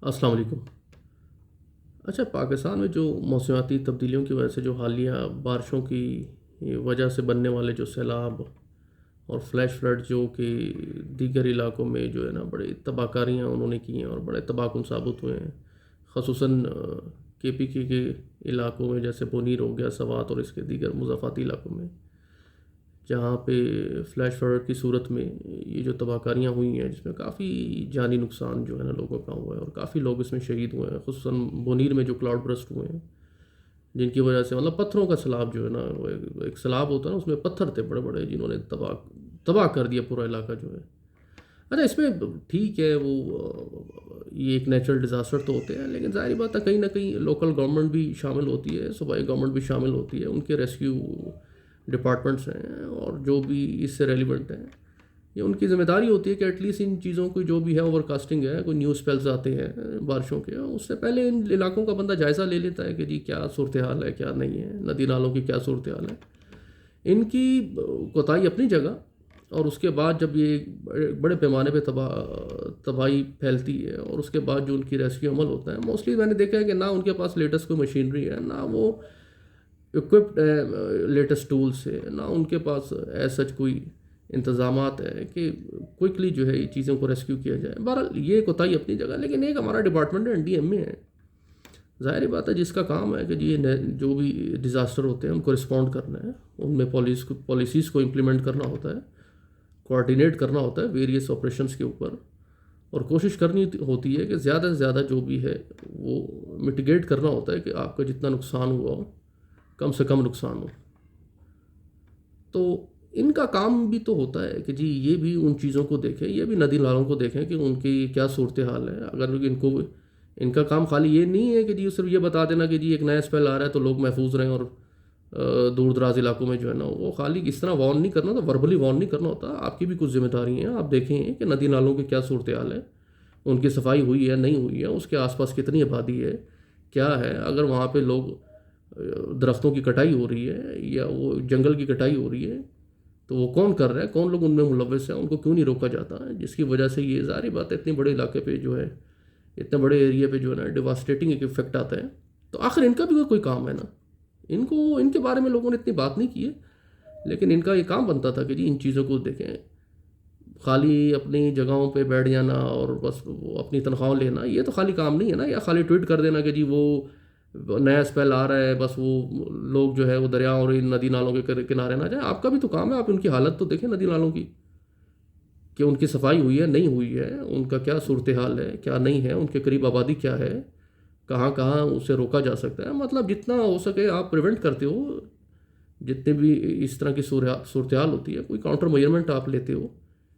السلام علیکم۔ اچھا، پاکستان میں جو موسمیاتی تبدیلیوں کی وجہ سے جو حالیہ بارشوں کی وجہ سے بننے والے جو سیلاب اور فلیش فلڈ جو کہ دیگر علاقوں میں جو ہے نا بڑے تباہ کاریاں انہوں نے کی ہیں اور بڑے تباہ کن ثابت ہوئے ہیں، خصوصاً کے پی کے علاقوں میں جیسے بونیر ہو گیا، سوات اور اس کے دیگر مضافاتی علاقوں میں، جہاں پہ فلیش فلڈ کی صورت میں یہ جو تباہ کاریاں ہوئی ہیں جس میں کافی جانی نقصان جو ہے نا لوگوں کا ہوا ہے اور کافی لوگ اس میں شہید ہوئے ہیں، خصوصاً بونیر میں جو کلاؤڈ برسٹ ہوئے ہیں جن کی وجہ سے مطلب پتھروں کا سیلاب جو ہے نا، وہ ایک سیلاب ہوتا ہے نا، اس میں پتھر تھے بڑے بڑے جنہوں نے تباہ کر دیا پورا علاقہ جو ہے۔ اچھا، اس میں ٹھیک ہے وہ یہ ایک نیچرل ڈیزاسٹر تو ہوتے ہیں، لیکن ظاہری بات ہے کہیں نہ کہیں لوکل گورنمنٹ بھی شامل ہوتی ہے، صوبائی گورنمنٹ بھی شامل ہوتی ہے، ان کے ریسکیو ڈپارٹمنٹس ہیں اور جو بھی اس سے ریلیونٹ ہیں، یہ ان کی ذمہ داری ہوتی ہے کہ ایٹ لیسٹ ان چیزوں کو جو بھی ہے اوور کاسٹنگ ہے، کوئی نیوز پیلز آتے ہیں بارشوں کے، اس سے پہلے ان علاقوں کا بندہ جائزہ لے لیتا ہے کہ جی کیا صورتحال ہے، کیا نہیں ہے، ندی نالوں کی کیا صورتحال ہے۔ ان کی کوتاہی اپنی جگہ، اور اس کے بعد جب یہ بڑے پیمانے پہ تباہی پھیلتی ہے اور اس کے بعد جو ان کی ریسکیو عمل ہوتا ہے، موسٹلی میں نے دیکھا ہے کہ نہ ان کے پاس لیٹسٹ کوئی مشینری ہے، نہ وہ اکوپڈ ہے لیٹسٹ ٹول سے، نہ ان کے پاس ایز سچ کوئی انتظامات ہے کہ کوئکلی جو ہے یہ چیزوں کو ریسکیو کیا جائے۔ بہرحال یہ کوتاہی اپنی جگہ، لیکن ایک ہمارا ڈپارٹمنٹ ہے این ڈی ایم اے ہے، ظاہری بات ہے جس کا کام ہے کہ جی جو بھی ڈیزاسٹر ہوتے ہیں ان کو رسپونڈ کرنا ہے، ان میں پالیسیز کو امپلیمنٹ کرنا ہوتا ہے، کوآرڈینیٹ کرنا ہوتا ہے ویریس آپریشنس کے اوپر، اور کوشش کرنی ہوتی ہے کہ زیادہ سے زیادہ جو بھی ہے وہ مٹیگیٹ کرنا ہوتا ہے کہ آپ کا جتنا نقصان ہوا ہو کم سے کم نقصان ہو۔ تو ان کا کام بھی تو ہوتا ہے کہ جی یہ بھی ان چیزوں کو دیکھیں، یہ بھی ندی نالوں کو دیکھیں کہ ان کی کیا صورتحال ہے۔ اگر ان کا کام خالی یہ نہیں ہے کہ جی صرف یہ بتا دینا کہ جی ایک نیا اسپیل آ رہا ہے تو لوگ محفوظ رہیں، اور دور دراز علاقوں میں جو ہے نا وہ خالی اس طرح وارن نہیں کرنا ہوتا، وربلی وارن نہیں کرنا ہوتا، آپ کی بھی کچھ ذمہ داری ہیں، آپ دیکھیں کہ ندی نالوں کی کیا صورتحال ہے، ان کی صفائی ہوئی ہے نہیں ہوئی ہے، اس کے آس پاس کتنی آبادی ہے، کیا ہے، اگر وہاں پہ لوگ درختوں کی کٹائی ہو رہی ہے یا وہ جنگل کی کٹائی ہو رہی ہے تو وہ کون کر رہا ہے، کون لوگ ان میں ملوث ہیں، ان کو کیوں نہیں روکا جاتا ہے، جس کی وجہ سے یہ ظاہری بات ہے اتنے بڑے علاقے پہ جو ہے، اتنے بڑے ایریا پہ جو ہے نا ڈیواسٹیٹنگ ایک افیکٹ آتا ہے۔ تو آخر ان کا بھی کوئی کام ہے نا، ان کے بارے میں لوگوں نے اتنی بات نہیں کی ہے، لیکن ان کا یہ کام بنتا تھا کہ جی ان چیزوں کو دیکھیں، خالی اپنی جگہوں پہ بیٹھ جانا اور بس وہ اپنی تنخواہ لینا یہ تو خالی کام نہیں ہے نا، یا خالی ٹویٹ کر دینا کہ جی وہ نیا اسپیل آ رہا ہے، بس وہ لوگ جو ہے وہ دریا اور ندی نالوں کے کنارے نہ جائیں۔ آپ کا بھی تو کام ہے، آپ ان کی حالت تو دیکھیں ندی نالوں کی، کہ ان کی صفائی ہوئی ہے نہیں ہوئی ہے، ان کا کیا صورتحال ہے کیا نہیں ہے، ان کے قریب آبادی کیا ہے، کہاں کہاں اسے روکا جا سکتا ہے، مطلب جتنا ہو سکے آپ پریونٹ کرتے ہو، جتنے بھی اس طرح کی صورتحال ہوتی ہے کوئی کاؤنٹر میجرمنٹ آپ لیتے ہو،